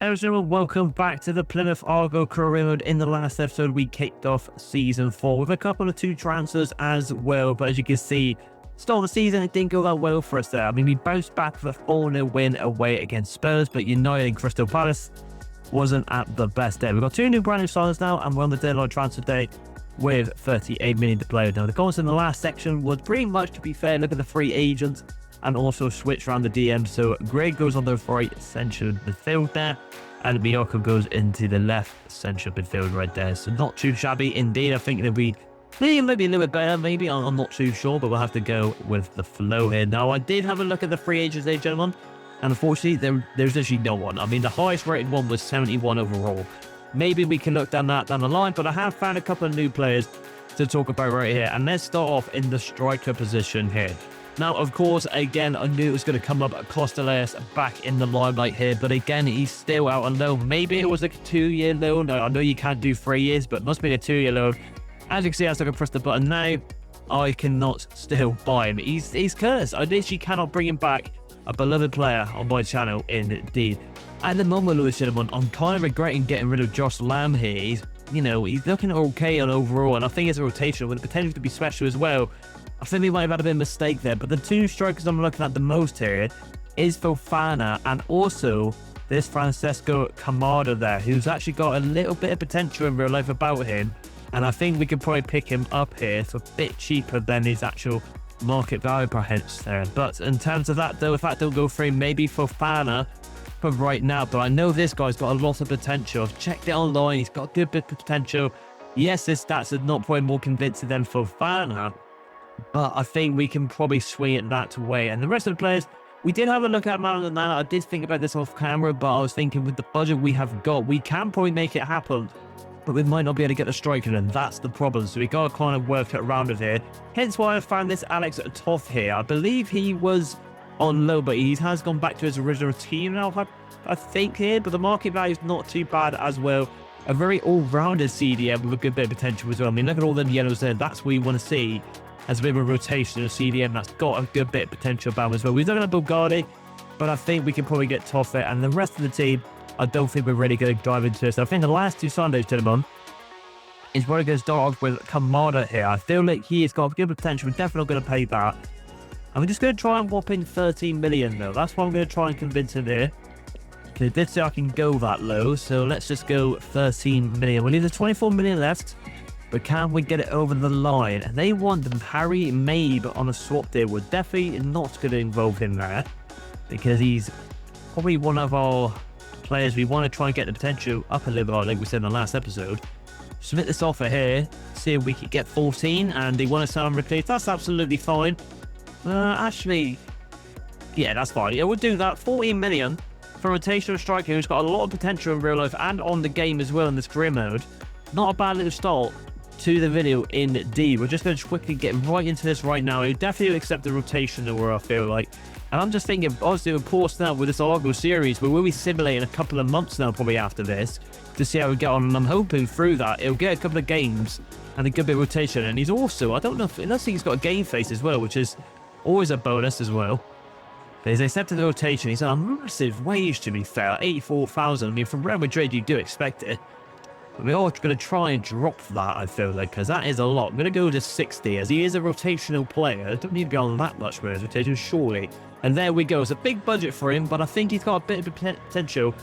Hello everyone, welcome back to the Plymouth Argyle career mode. In the last episode, we kicked off Season 4 with a couple of 2 transfers as well. But as you can see, start of the season, it didn't go that well for us there. I mean, we bounced back with a 4-0 win away against Spurs, but United and Crystal Palace wasn't at the best day. We've got 2 new brand new signings now, and we're on the deadline transfer day with 38 million to play with. Now, the comments in the last section was pretty much, to be fair, look at the free agents and also switch around the DM. So Greg goes on the right central midfield there, and Miyako goes into the left central midfield right there. So not too shabby indeed. I think it'll be maybe a little bit better, maybe. I'm not too sure, but we'll have to go with the flow here. Now, I did have a look at the free agents there, gentlemen, and unfortunately, there's actually no one. I mean, the highest rated one was 71 overall. Maybe we can look down the line, but I have found a couple of new players to talk about right here. And let's start off in the striker position here. Now, of course, again, I knew it was going to come up. Costales back in the limelight here, but again, he's still out on loan. Maybe it was like a 2-year loan. I know you can't do 3 years, but it must be a 2-year loan. As you can see, as I can press the button now, I cannot still buy him. He's cursed. I literally cannot bring him back. A beloved player on my channel, indeed. At the moment, Lewis Cinnamon, I'm kind of regretting getting rid of Josh Lamb here. He's looking okay on overall, and I think it's a rotation with the potential to be special as well. I think we might have had a bit of a mistake there, but the 2 strikers I'm looking at the most here is Fofana and also this Francesco Camada there, who's actually got a little bit of potential in real life about him, and I think we could probably pick him up here for a bit cheaper than his actual market value perhaps there. But in terms of that though, if that don't go through, maybe Fofana for right now, but I know this guy's got a lot of potential. I've checked it online, he's got a good bit of potential. Yes, his stats are not probably more convincing than Fofana, but I think we can probably swing it that way. And the rest of the players, we did have a look at man than that. I did think about this off camera, but I was thinking with the budget we have got, we can probably make it happen, but we might not be able to get the striker, and that's the problem. So we got to kind of work it around it here. Hence why I found this Alex Toth here. I believe he was on low, but he has gone back to his original team now, I think here, but the market value is not too bad as well. A very all-rounded CDM with a good bit of potential as well. I mean, look at all them yellows there. That's what you want to see as a bit of a rotation of CDM that's got a good bit of potential about as well. We're looking at Bulgari, but I think we can probably get Toth there. And the rest of the team, I don't think we're really going to dive into this. I think the last 2 Sundays, gentlemen, is probably going to start off with Kamada here. I feel like he has got good potential. We're definitely going to pay that. And we're just going to try and whop in 13 million though. That's what I'm going to try and convince him here. They did say I can go that low, so let's just go 13 million. We need the 24 million left, but can we get it over the line? And they want Harry Mabe on a swap deal. We're definitely not going to involve him there, because he's probably one of our players we want to try and get the potential up a little bit, like we said in the last episode. Submit this offer here, see if we can get 14, and they want to sell him replace. That's absolutely fine. Actually, yeah, that's fine. Yeah, we'll do that. 14 million for a rotational striker who's got a lot of potential in real life and on the game as well in this career mode. Not a bad little start to the video indeed. We're just going to quickly get right into this right now. You definitely accept the rotation where I feel like. And I'm just thinking, obviously, of course, now with this Argyle series, we will be simulating a couple of months now, probably after this, to see how we get on. And I'm hoping through that, it'll get a couple of games and a good bit of rotation. And he's also, I don't know if, I think he's got a game face as well, which is always a bonus as well. But he's accepted the rotation. He's on a massive wage, to be fair, 84,000. I mean, from Real Madrid, you do expect it. But we're all going to try and drop that, I feel like, because that is a lot. I'm going to go to 60, as he is a rotational player. I don't need to be on that much for his rotation, surely. And there we go. It's a big budget for him, but I think he's got a bit of potential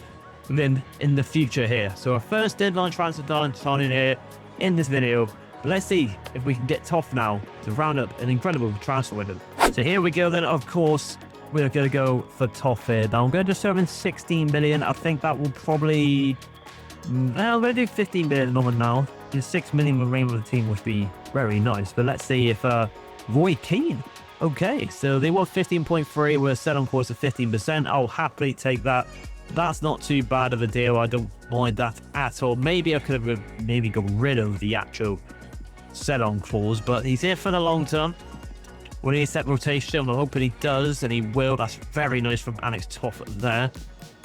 in the future here. So our first deadline transfer signing here in this video. Let's see if we can get Toth now to round up an incredible transfer window. So here we go then, of course. We're going to go for Toth here. Now I'm going to serve in 16 million. I think that will probably... Well, I'm going to do 15 million moment now. Just 6 million remaining with the team would be very nice. But let's see if Roy Keane. Okay, so they want 15.3. We're set on course of 15%. I'll happily take that. That's not too bad of a deal. I don't mind that at all. Maybe I could have maybe got rid of the actual set on clause, but he's here for the long term. Will he accept rotation? I'm hoping he does, and he will. That's very nice from Alex Toth there.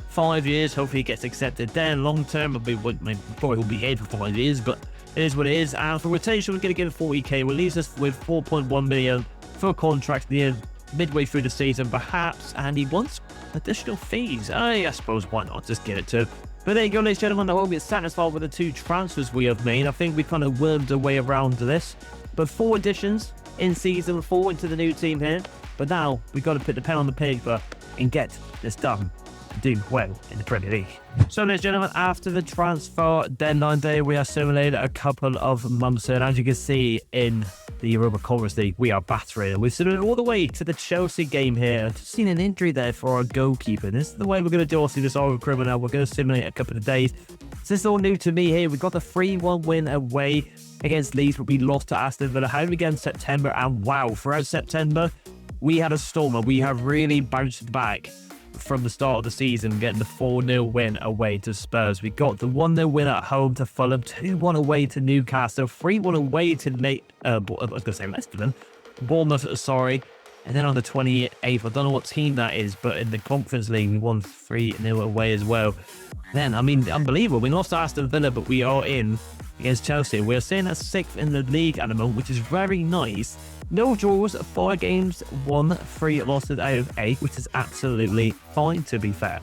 5 years, hopefully he gets accepted there. Long term, probably will be here for 5 years, but it is what it is. And for rotation, we're going to get 40k. Will leave us with 4.1 million for a contract at the end midway through the season perhaps, and he wants additional fees. I suppose why not just get it to him. But there you go, ladies and gentlemen, I hope you're satisfied with the 2 transfers we have made. I think we kind of wormed our way around to this. But 4 additions in season 4 into the new team here. But now we've got to put the pen on the paper and get this done to do well in the Premier League. So, ladies and gentlemen, after the transfer deadline day, we have simulated a couple of months in. As you can see in the Europa Conference League, we are battering. We've simulated all the way to the Chelsea game here. I've just seen an injury there for our goalkeeper. This is the way we're going to do also this Argyle criminal. We're going to simulate a couple of days. This is all new to me here. We got the 3-1 win away against Leeds, but we lost to Aston Villa home again in September. And wow, throughout September, we had a storm and we have really bounced back from the start of the season, getting the 4-0 win away to Spurs. We got the 1-0 win at home to Fulham, 2-1 away to Newcastle, 3-1 away to Leicester, Bournemouth, sorry. And then on the 28th, I don't know what team that is, but in the Conference League, we won 3-0 away as well. Then, I mean, unbelievable. We lost to Aston Villa, but we are in against Chelsea. We're sitting at 6th in the league at the moment, which is very nice. No draws, 4 games, 1, 3 losses out of 8, which is absolutely fine, to be fair.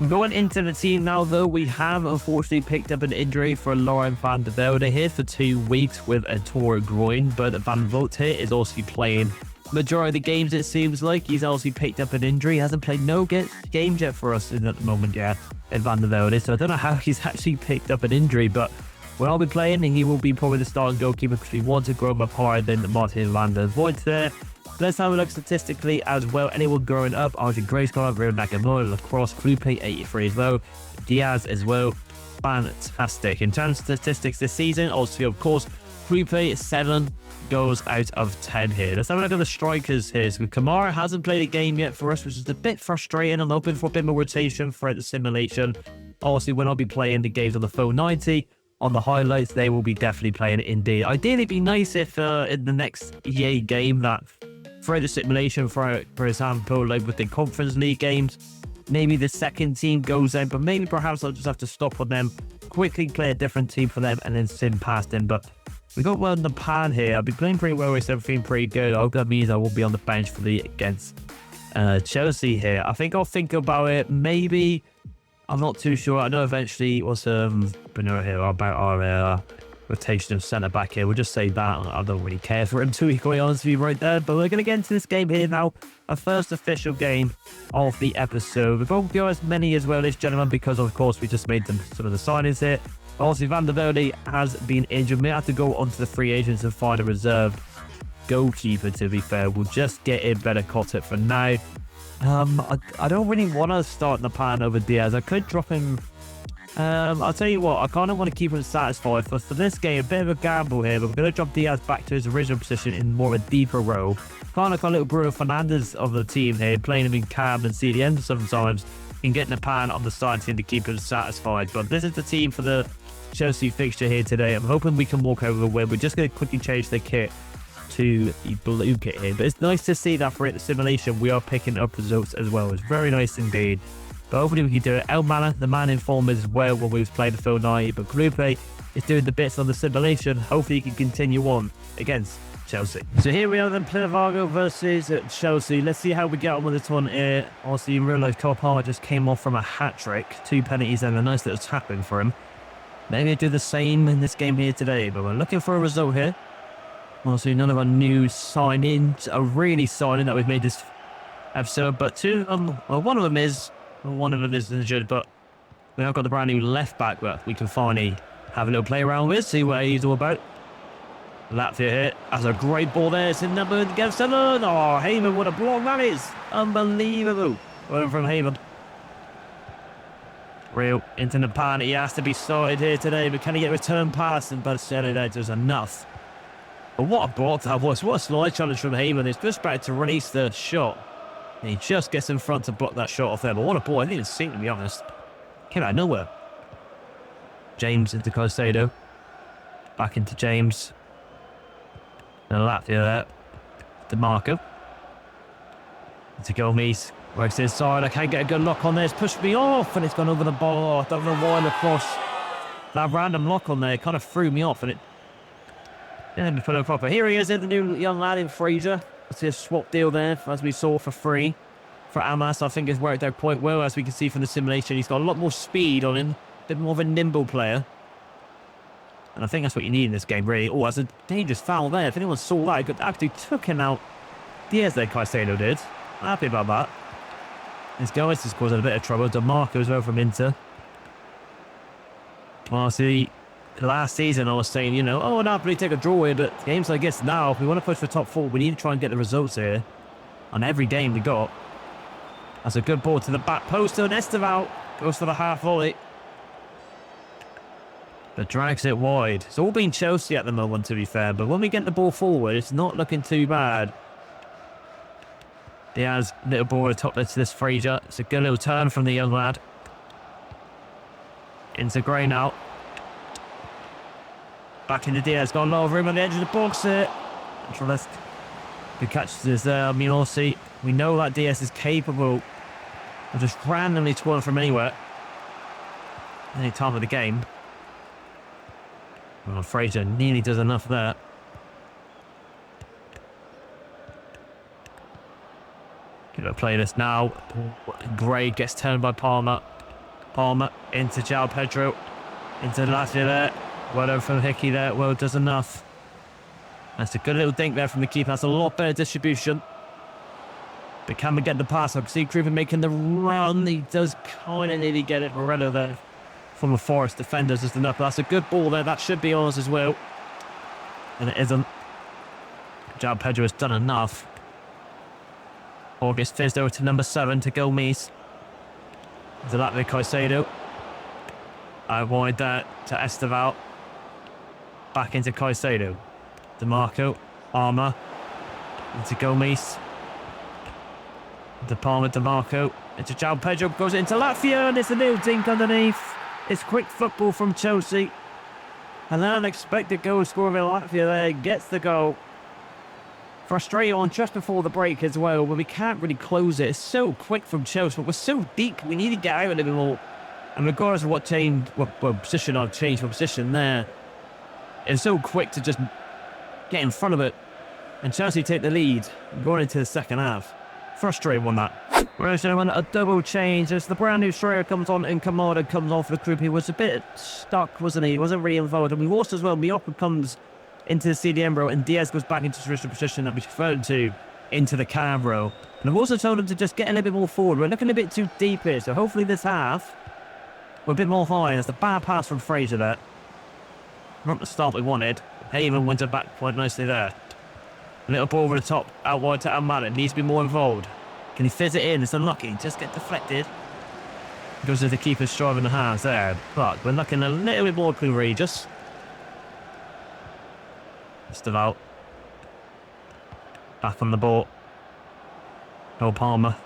Going into the team now, though, we have unfortunately picked up an injury for Lauren van der Velde here for 2 weeks with a torn groin, but Van Vogt here is also playing majority of the games, it seems like. He's also picked up an injury. He hasn't played no games yet for us at the moment yet, in Van der Velde, so I don't know how he's actually picked up an injury, but when I'll be playing, he will be probably the starting goalkeeper because we want to grow him up higher than Martin van der Voort there. Let's have a look statistically as well. Anyone growing up, Archie Grayscott, Real Nakamura, Lacrosse, Klupe, 83 as well, Diaz as well. Fantastic. In terms of statistics this season, also, of course, Klupe, 7 goals out of 10 here. Let's have a look at the strikers here. So Kamara hasn't played a game yet for us, which is a bit frustrating. I'm hoping for a bit more rotation for the simulation. Obviously, when I'll be playing the games on the full 90, on the highlights, they will be definitely playing it indeed. Ideally, it'd be nice if in the next EA game that throughout the simulation, for example, like with the Conference League games, maybe the second team goes in, but maybe perhaps I'll just have to stop on them, quickly play a different team for them, and then sim past them. But we got well in the pan here. I've been playing pretty well with everything pretty good. I hope that means I will be on the bench for the against Chelsea here. I think I'll think about it. Maybe, I'm not too sure. I know eventually what's Bernard here about our rotation of centre back here. We'll just say that. I don't really care for him, to be quite honest with you right there. But we're going to get into this game here now. Our first official game of the episode. We won't go as many as well, ladies and gentlemen, because of course we just made some of the signings here. Obviously, Van der Velde has been injured. We may have to go onto the free agents and find a reserved goalkeeper, to be fair. We'll just get in better Cotter for now. I don't really want to start in the pan over Diaz. I could drop him. I'll tell you what, I kind of want to keep him satisfied. For this game, a bit of a gamble here, but we're going to drop Diaz back to his original position in more of a deeper role. Kind of got a little Bruno Fernandes of the team here, playing him in cam and CDM sometimes, and getting a pan on the side team to keep him satisfied. But this is the team for the Chelsea fixture here today. I'm hoping we can walk over the win. We're just going to quickly change the kit to the blue kit here, but it's nice to see that for the simulation we are picking up results as well. It's very nice indeed, but hopefully we can do it. El Mana, the man in form as well when we was playing the full 90, but Klupe is doing the bits on the simulation. Hopefully he can continue on against Chelsea. So here we are then, Plymouth Argyle versus Chelsea. Let's see how we get on with this one here. Also, you realise Cole Palmer just came off from a hat-trick, 2 penalties and a nice little tapping for him. Maybe I do the same in this game here today, but we're looking for a result here. Also, none of our new sign-ins are really signing that we've made this episode, but one of them is injured, but we have got the brand new left back that we can finally have a little play around with, see what he's all about. Latvia here has a great ball there. It's in number against Sunderland. Oh, Heyman, what a block that is! Unbelievable. Well from Heyman. Real into the pan. He has to be started here today, but can he get return pass? And Barcelona does enough. But what a block that was. What a slide challenge from Heyman. He's just about to release the shot. And he just gets in front to block that shot off there. But what a ball. I didn't even see it, to be honest. Came out of nowhere. James into Caicedo. Back into James. And Latvia there. DeMarco. To Gomez. Works inside. I can't get a good lock on there. It's pushed me off and it's gone over the bar. I don't know why the cross. That random lock on there kind of threw me off, and it And we put it proper. Here he is, in the new young lad in Fraser. Let's see a swap deal there, as we saw, for free. For Amas, I think it's worked out quite well, as we can see from the simulation. He's got a lot more speed on him. A bit more of a nimble player. And I think that's what you need in this game, really. Oh, that's a dangerous foul there. If anyone saw that, he actually took him out. Diaz there, Caicedo did. Happy about that. This guy's just causing a bit of trouble. DeMarco as well from Inter. Well, see, last season I was saying, you know, oh, Napoli take a draw here, but games like this now, if we want to push for top 4, we need to try and get the results here. On every game we got. That's a good ball to the back post, and Esteval goes for the half volley. But drags it wide. It's all been Chelsea at the moment, to be fair, but when we get the ball forward, it's not looking too bad. Diaz, little ball at the top to this Fraser. It's a good little turn from the young lad. Into Gray now. Back into Diaz, got a lot of room on the edge of the box here. Good catches there, Milosi. We know that Diaz is capable of just randomly scoring from anywhere. Any time of the game. Well, Fraser nearly does enough there. Gonna play this now. Gray gets turned by Palmer. Palmer into João Pedro. Into Latvia there. Well done from Hickey there. Well, does enough. That's a good little dink there from the keeper. That's a lot better distribution. But can we get the pass? I can see Kruger making the run. He does kind of nearly get it. Morello there from the Forest defenders is enough. That's a good ball there. That should be ours as well. And it isn't. João Pedro has done enough. August fizzed over to number 7 to Gomez. To Latvia Caicedo. I wanted that to Esteval. Back into Caicedo. DeMarco. Armour. Into Gomez. Into Palmer, DeMarco. Into João Pedro. Goes into Latvia. And it's a little dink underneath. It's quick football from Chelsea. And an unexpected goal scorer in Latvia there. Gets the goal. Frustrated on just before the break as well, but we can't really close it. It's so quick from Chelsea, but we're so deep. We need to get out a little bit more. And regardless of what position I've changed my position there, it's so quick to just get in front of it. And Chelsea take the lead going into the second half. Frustrating on that. Whereas a double change as the brand new striker comes on and Kamada comes on for the group. He was a bit stuck, wasn't he? He wasn't really involved. And we also as well, Miyoko comes into the CDM row, and Diaz goes back into the traditional position that we referred to, into the cam row. And I've also told him to just get a little bit more forward. We're looking a bit too deep here, so hopefully this half, we're a bit more high. That's a bad pass from Fraser there. Not the start we wanted. Haven went it back quite nicely there. A little ball over the top, out wide to Amman. It needs to be more involved. Can he fizz it in? It's unlucky. Just get deflected. Goes to the keeper's stride in the hands there. But we're looking a little bit more courageous. Still out. Back on the ball. No Palmer.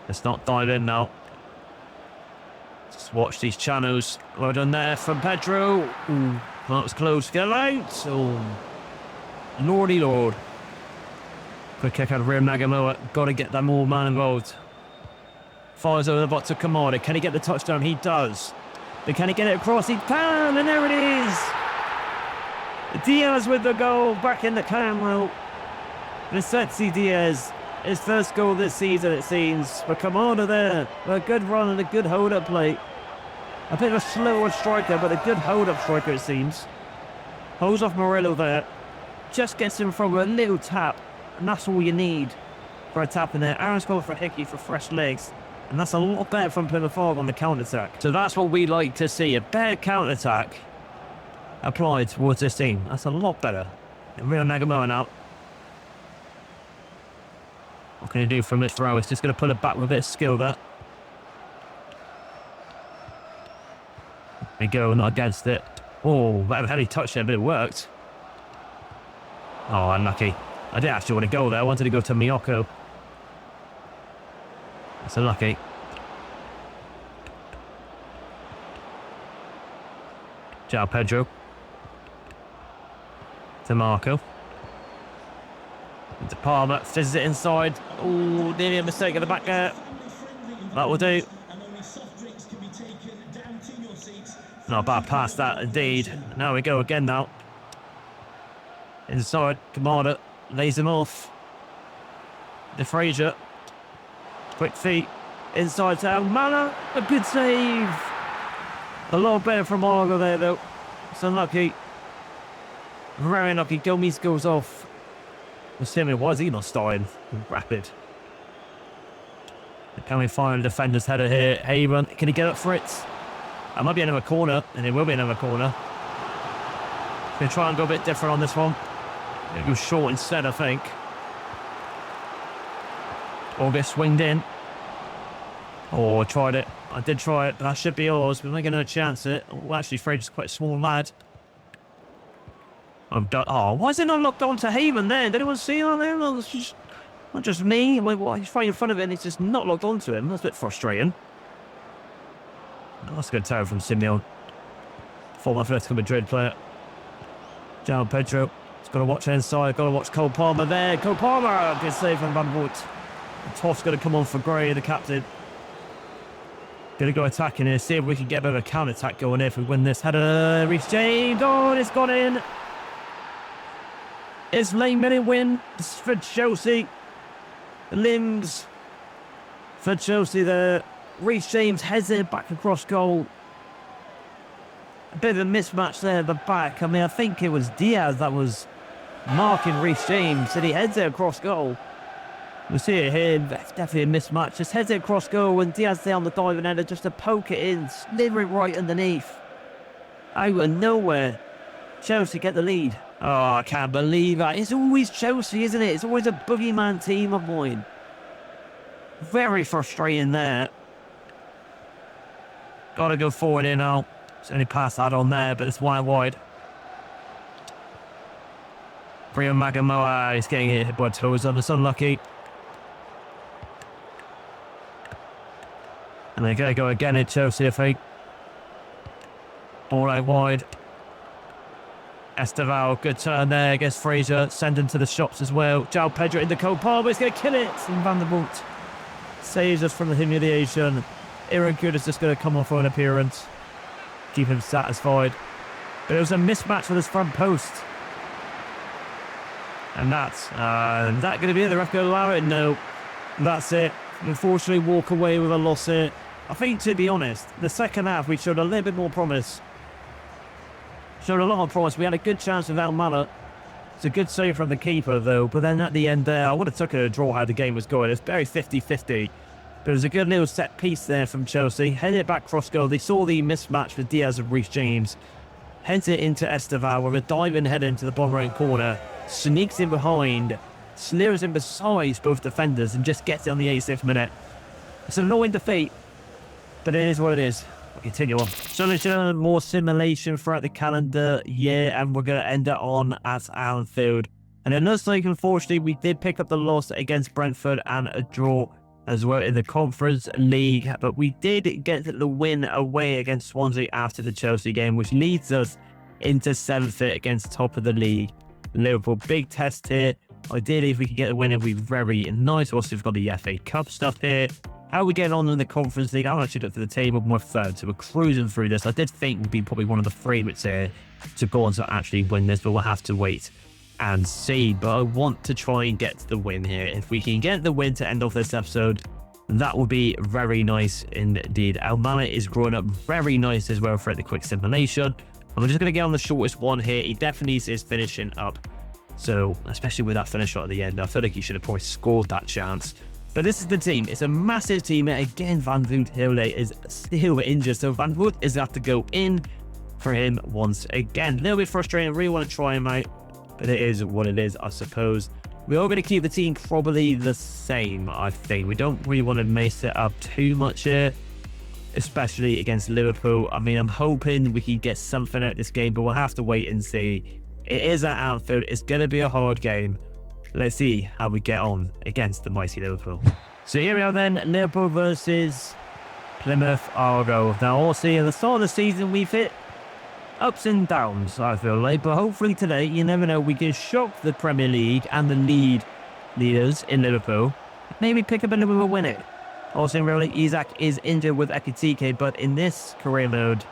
Let's not dive in now. Just watch these channels. Well done there from Pedro. Ooh, that was close. Get out. Oh, lordy lord. Quick kick out of rear Nagamoa. Got to get that more man involved. Fires over the bot to Kamada. Can he get the touchdown? He does. But can he get it across? He can, and there it is. Diaz with the goal, back in the cam. Lissetzi Diaz, his first goal this season it seems. But Kamada there, a good run and a good hold-up play. A bit of a slower striker, but a good hold-up striker it seems. Holds off Morello there. Just gets him from a little tap, and that's all you need for a tap in there. Aaron's goal for Hickey for fresh legs. And that's a lot better from Plymouth Argyle on the counter-attack. So that's what we like to see, a better counter-attack applied towards this team. That's a lot better. And real Nagamoa now. What can he do from this throw? It's just going to put it back with a bit of skill there. There we go, not against it. Oh, that had he touched it, but it worked. Oh, unlucky. I didn't actually want to go there. I wanted to go to Miyoko. That's unlucky. João Pedro. To Marco. Into Palmer. Fizzes it inside. Oh, nearly a mistake at the back there. That will do. Not a bad pass that indeed. Now we go again now. Inside, Kamada lays him off. De Frazier. Quick feet. Inside to Almana. A good save. A lot better from Argo there, though. It's unlucky. Very unlucky. Gomez goes off. Assuming, why is he not starting? Rapid. Can we find a defender's header here? Haven, can he get up for it? That might be another corner, and it will be another corner. Gonna try and go a bit different on this one. It was short instead, I think. Or get swinged in. Oh, I tried it. I did try it, but that should be ours. We're not going to chance it. Oh, actually, Fred's quite a small lad. I'm done. Oh, why is it not locked on to Haven then? Did anyone see that there? No, it's just, not just me. He's right in front of it and it's just not locked onto him. That's a bit frustrating. Oh, that's a good turn from Simeone. Former Atletico Madrid player. João Pedro. He's got to watch inside. Got to watch Cole Palmer there. Cole Palmer! Good save from Van Voort. Toff's going to come on for Gray, the captain. Going to go attacking here. See if we can get a bit of a counter-attack going here if we win this. Header, Reece James. Oh, it's gone in. It's late minute win for Chelsea. The limbs for Chelsea there. Reece James heads it back across goal. A bit of a mismatch there at the back. I mean, I think it was Diaz that was marking Reece James, and he heads it across goal. We see it here, it's definitely a mismatch. Just heads it across goal and Diaz there on the diving header just to poke it in, slithering right underneath. Out of nowhere. Chelsea get the lead. Oh, I can't believe that. It's always Chelsea, isn't it? It's always a boogeyman team of mine. Very frustrating there. Got to go forward here now. It's only past that on there, but it's wide. Brian Magamoa, he's getting hit by toes on. It's unlucky. And they're going to go again at Chelsea, I think. All out wide. Esteval, good turn there against Frazier. Send him to the shops as well. João Pedro in the Cole Palmer. He's going to kill it. And Van der Voort saves us from the humiliation. Irakud is just going to come off for an appearance. Keep him satisfied. But it was a mismatch with his front post. And that's that going to be it? The ref going to allow it? No. That's it. Unfortunately, walk away with a loss here. I think, to be honest, the second half we showed a little bit more promise. Showed a lot of promise. We had a good chance with Almana. It's a good save from the keeper, though. But then at the end there, I would have took a draw how the game was going. It's very 50-50. But it was a good little set piece there from Chelsea. Headed it back cross goal. They saw the mismatch with Diaz and Reece James. Heads it into Esteval with a diving header into the bottom right corner. Sneaks in behind. Slurs in beside both defenders and just gets it on the 86th minute. It's an annoying defeat, but it is what it is. We'll continue on. So there's more simulation throughout the calendar year, and we're going to end it on at Anfield. And it looks like, unfortunately, we did pick up the loss against Brentford and a draw as well in the Conference League, but we did get the win away against Swansea after the Chelsea game, which leads us into 7th against top of the league. Liverpool, big test here. Ideally, if we could get a win, it would be very nice. Also, we've got the FA Cup stuff here. How are we getting on in the Conference League? I'll actually look for the table. We're third, so we're cruising through this. I did think we'd be probably one of the favourites here to go on to actually win this, but we'll have to wait and see. But I want to try and get the win here. If we can get the win to end off this episode, that would be very nice indeed. Almana is growing up very nice as well for the quick simulation. I'm just going to get on the shortest one here. He definitely is finishing up. So, especially with that finish shot at the end, I feel like he should have probably scored that chance. But this is the team. It's a massive team. Again, Van Voort is still injured. So Van Voort is going to have to go in for him once again. A little bit frustrating. I really want to try him out. But it is what it is, I suppose. We are going to keep the team probably the same, I think. We don't really want to mess it up too much here, especially against Liverpool. I mean, I'm hoping we can get something out of this game, but we'll have to wait and see. It is at Anfield. It's going to be a hard game. Let's see how we get on against the mighty Liverpool. So here we are then, Liverpool versus Plymouth Argyle. Now, obviously, at the start of the season, we've hit ups and downs, I feel like. But hopefully today, you never know, we can shock the Premier League and the leaders in Liverpool. Maybe pick up a little bit of a win it. Also, really, Isaac is injured with Ekitike, but in this career mode,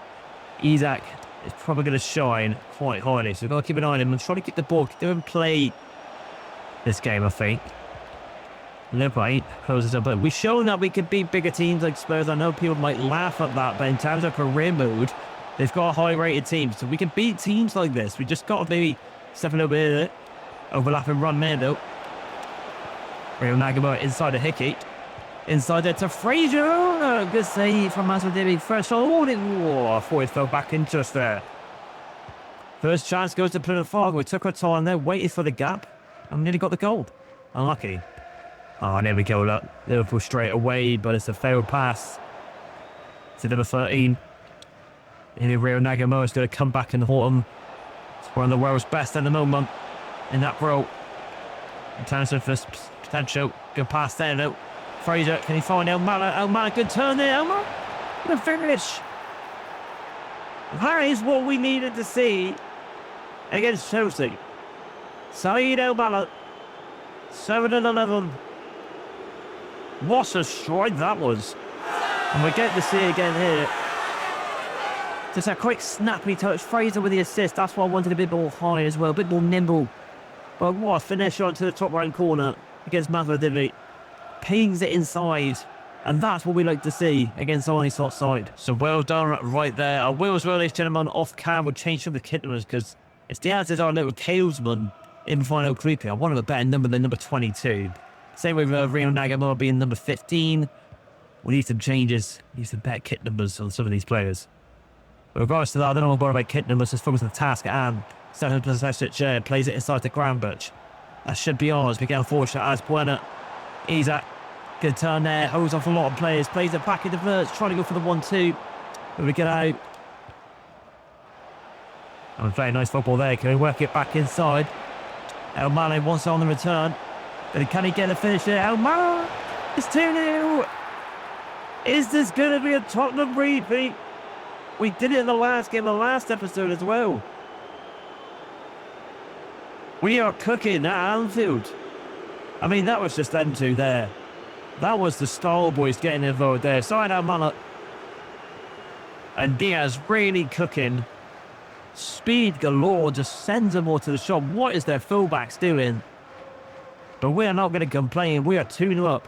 Isaac is probably going to shine quite highly. So we've got to keep an eye on him and try to keep the ball, do him play this game, I think. Liverpool closes up, but we've shown that we can beat bigger teams like Spurs. I know people might laugh at that, but in terms of career mode, they've got a high-rated team, so we can beat teams like this. We just got to maybe step a little bit in it. Overlapping run there, though. Real Nagamo inside the Hickey. Inside there to Fraser. Oh, good save from Masvidal. First shot. I thought it fell back in just there. First chance goes to Plymouth Argyle. We took our time there, waited for the gap, and nearly got the goal. Unlucky. Oh, there we go, look. Liverpool straight away, but it's a failed pass to number 13. And Real Nagamo is going to come back and haunt him. It's one of the world's best at the moment in that role. In terms of this potential, good pass there, though. Fraser, can he find Elmala? Elmala, good turn there, Elmala. The finish. That is what we needed to see against Chelsea. Saeed Elmala, 7-11. What a strike that was. And we get to see it again here. Just a quick snappy touch. Fraser with the assist. That's why I wanted a bit more high as well. A bit more nimble. But what a finish onto the top right corner against Masvidal. Pings it inside. And that's what we like to see against Arnie's hot side. So well done right there. I will as well, ladies and gentlemen, off camera, change some of the kit numbers because it's Diaz is our little talesman in final creepy. I wanted a better number than number 22. Same with Rio Nagamo being number 15. We need some changes. We need some better kit numbers on some of these players. With regards to that, I don't know about kit numbers. Just focus on the task at hand. Seven plays it inside the ground bitch. That should be ours. We get unfortunate as Buena. Isaac. Good turn there. Holds off a lot of players. Plays it back in the verge. Trying to go for the 1-2. But we get out. And we're playing nice football there. Can we work it back inside? El Mane wants it on the return. But can he get a finish there? El Mane! It's 2-0! Is this going to be a Tottenham repeat? We did it in the last game, the last episode as well. We are cooking at Anfield. I mean, that was just them two there. That was the Star Boys getting involved there. Side out Mullet. And Diaz really cooking. Speed galore, just sends them all to the shot. What is their fullbacks doing? But we're not going to complain. We are 2-0 up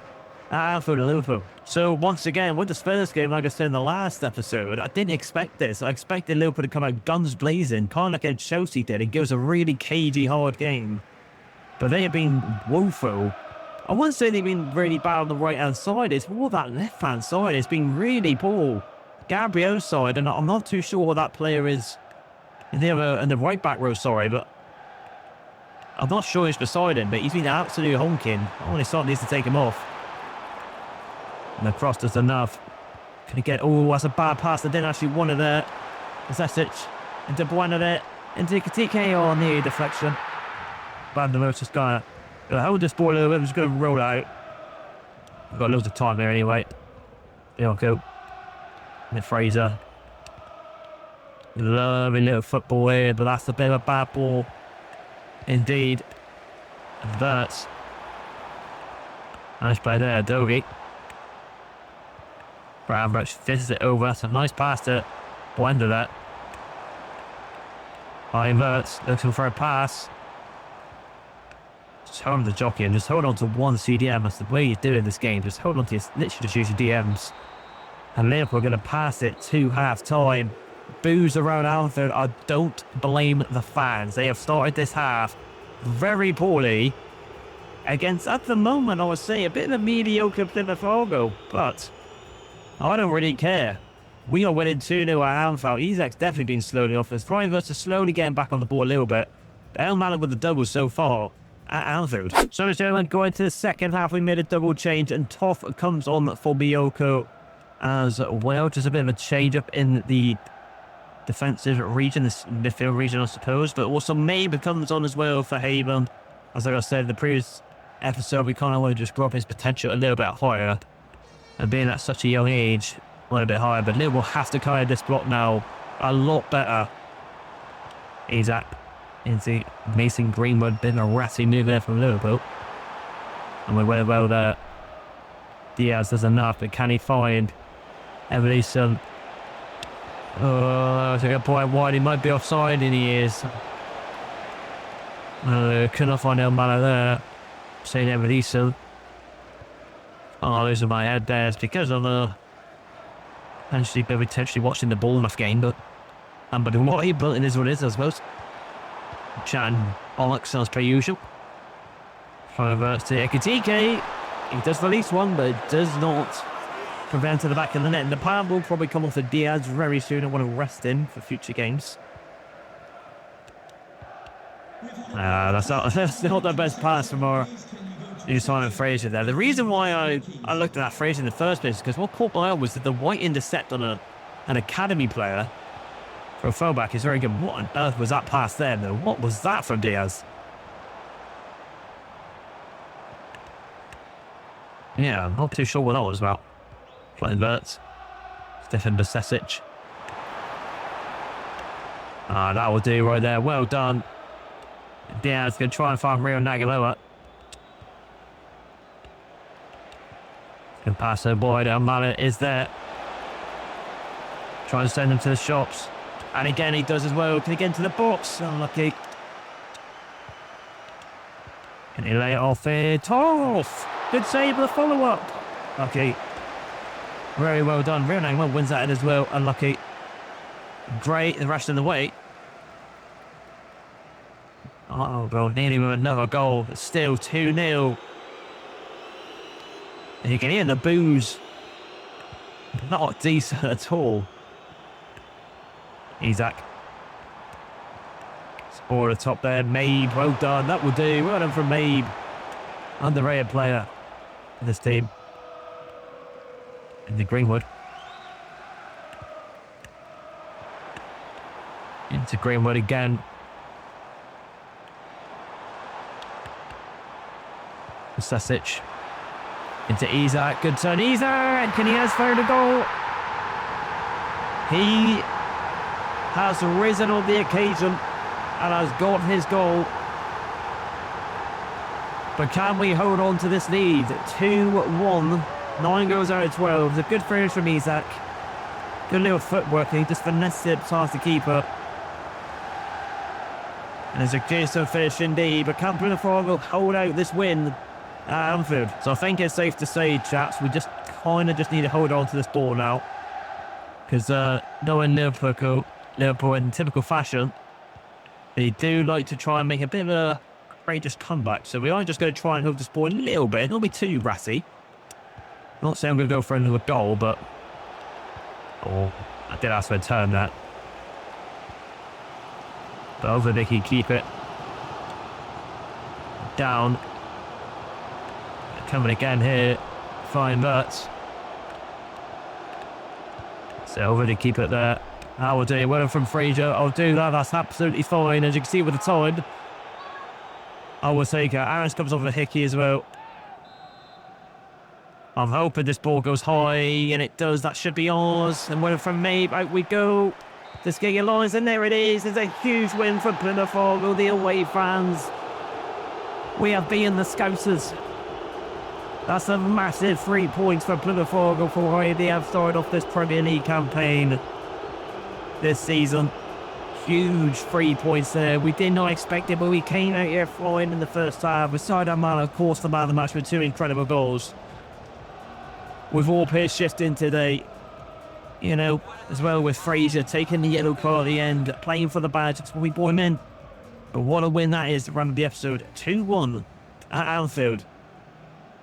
at Anfield and Liverpool. So once again, with this first game, like I said in the last episode, I didn't expect this. I expected Liverpool to come out guns blazing, kind of like against Chelsea did, and give us a really cagey, hard game. But they have been woeful. I wouldn't say they've been really bad on the right-hand side. It's more that left-hand side. It's been really poor. Gabriel's side, and I'm not too sure what that player is in the right-back row, sorry, but I'm not sure he's beside him, but he's been absolutely honking. Only someone needs to take him off. And the cross does enough. Can he get... Oh, that's a bad pass. I didn't actually want it there. Zesic into Buena there. Into Katike. Oh, near deflection. Van der Mer's just going to hold this ball a little bit. I'm just going to roll out. We've got loads of time there anyway. There we go. With Fraser. Lovely little football here, but that's a bit of a bad ball. Indeed. And that's... Nice play there, Adobe. Brownbrush fizzes it over. That's a nice pass to Buenda that. High inverts, looking for a pass. Just hold on to the jockey and just hold on to one CDM. That's the way you do it in this game. Just hold on to your, literally just use your DMs. And Liverpool are going to pass it to half-time. Boos around Anfield. I don't blame the fans. They have started this half very poorly against, at the moment, I would say, a bit of a mediocre Plymouth Argyle, but I don't really care. We are winning 2-0 at Anfield. Isaac's definitely been slowly off. His Prime versus slowly getting back on the ball a little bit. El Malik with the double so far at Anfield. So, ladies and gentlemen, going to the second half, we made a double change, and Toff comes on for Bioko as well. Just a bit of a change up in the defensive region, this midfield region, I suppose. But also Mabe comes on as well for Haven. As like I said in the previous episode, we kind of want to just grow up his potential a little bit higher. And being at such a young age, a little bit higher. But Liverpool have to carry this block now a lot better. Isaac into Mason Greenwood. Bit of a ratty move there from Liverpool. And we're well there. Diaz does enough, but can he find Evolution? That's a good point. Wide, he might be offside, and he is. Could not find El Malo there. St. Emerson. Oh, losing my head there. It's because of potentially watching the Bournemouth game, but what he built in is what it is, I suppose. Chatting bollocks as per usual. However, to Ekitike, he does release one, but it does not prevent to the back of the net. And the palm will probably come off of Diaz very soon. I want to rest him for future games. That's not the best pass from our new Simon Fraser there. The reason why I looked at that Fraser in the first place is because what caught my eye was that the white intercept on an academy player for a fullback is very good. What on earth was that pass there, though? What was that from Diaz? Yeah, I'm not too sure what that was about. Flying verts. Stefan Basesic. That will do right there. Well done. Diaz going to try and find Rio Nagaloa. Can pass her boy down. Mallet is there. Trying to send him to the shops. And again, he does as well. Can he get into the box? Unlucky. Can he lay it off here? Toff! Good save with the follow-up. Lucky. Very well done. Rio Nagaloa wins that in as well. Unlucky. Great. The rest in the way. Oh, bro, nearly with another goal, but still 2-0. And you can hear the boos. Not decent at all. Isaac. Score at the top there. Mabe, well done. That will do. Well done from Mabe. Underrated player in this team. In the Greenwood. Into Greenwood again. Sasic into Isaac, good turn, Isaac, and he has found a goal. He has risen on the occasion and has got his goal. But can we hold on to this lead? 2-1, 9 goals out of 12. It's a good finish from Isaac. Good little footwork, he just finessed it past the keeper. And it's a decent finish indeed, but can Plymouth Argyle hold out this win at Anfield? So I think it's safe to say, chaps, we just kind of need to hold on to this ball now. Because knowing Liverpool in typical fashion, they do like to try and make a bit of a courageous comeback. So we are just going to try and hold this ball a little bit. Don't be too ratty. Not saying I'm going to go for another goal, but... Oh, I did ask for a turn that. But over they can keep it. Down. Coming again here. Fine verts. So over to keep it there. I will do it. Well from Fraser. I'll do that. That's absolutely fine. As you can see with the time. I will take it. Aaron's comes off a hickey as well. I'm hoping this ball goes high, and it does. That should be ours. And well from Mabe. Out we go. Let's get your lines, and there it is. It's a huge win for Plymouth Argyle, the away fans. We have beaten the Scousers. That's a massive 3 points for Plymouth Argyle for how they have started off this Premier League campaign this season. Huge 3 points there. We did not expect it, but we came out here flying in the first half. With Sadio Mane, of course, the man of the match with 2 incredible goals. With all Pierce shifting today. You know, as well with Fraser taking the yellow card at the end, playing for the badge. That's when we brought him in. But what a win that is to run the episode 2-1 at Anfield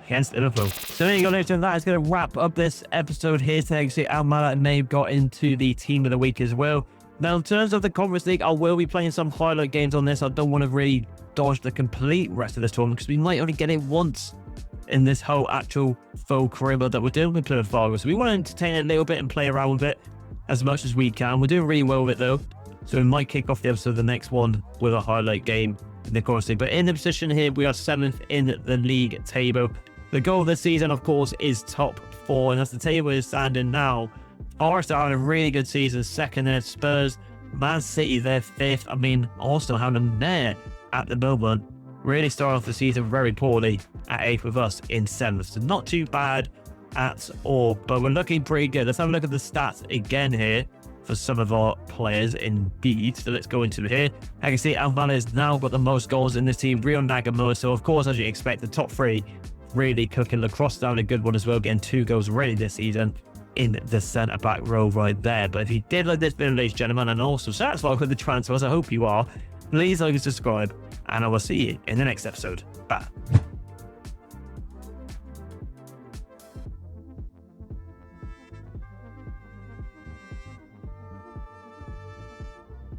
against Liverpool. So there you go, ladies and gentlemen. That is going to wrap up this episode here. Thanks to Almala and Mabe got into the team of the week as well. Now, in terms of the Conference League, I will be playing some highlight games on this. I don't want to really dodge the complete rest of this tournament because we might only get it once in this whole actual full career mode that we're doing with Plymouth Argyle. So we want to entertain it a little bit and play around with it as much as we can. We're doing really well with it though. So we might kick off the episode of the next one with a highlight game in the Conference League. But in the position here, we are 7th in the league table. The goal of this season, of course, is top 4. And as the table is standing now, Arsenal had a really good season, 2nd there. Spurs, Man City, they're 5th. I mean, Arsenal have them there at the moment. Really started off the season very poorly at 8th with us in 7th. So not too bad at all, but we're looking pretty good. Let's have a look at the stats again here. for some of our players indeed. So let's go into it here. I can see Alvaro has now got the most goals in the team. Rio Nagamura. So of course, as you expect, the top three really cooking. Lacrosse down a good one as well, getting 2 goals already this season in the centre back row right there. But if you did like this video, ladies and gentlemen, and also satisfied with the transfers, I hope you are, please like and subscribe, and I will see you in the next episode. Bye.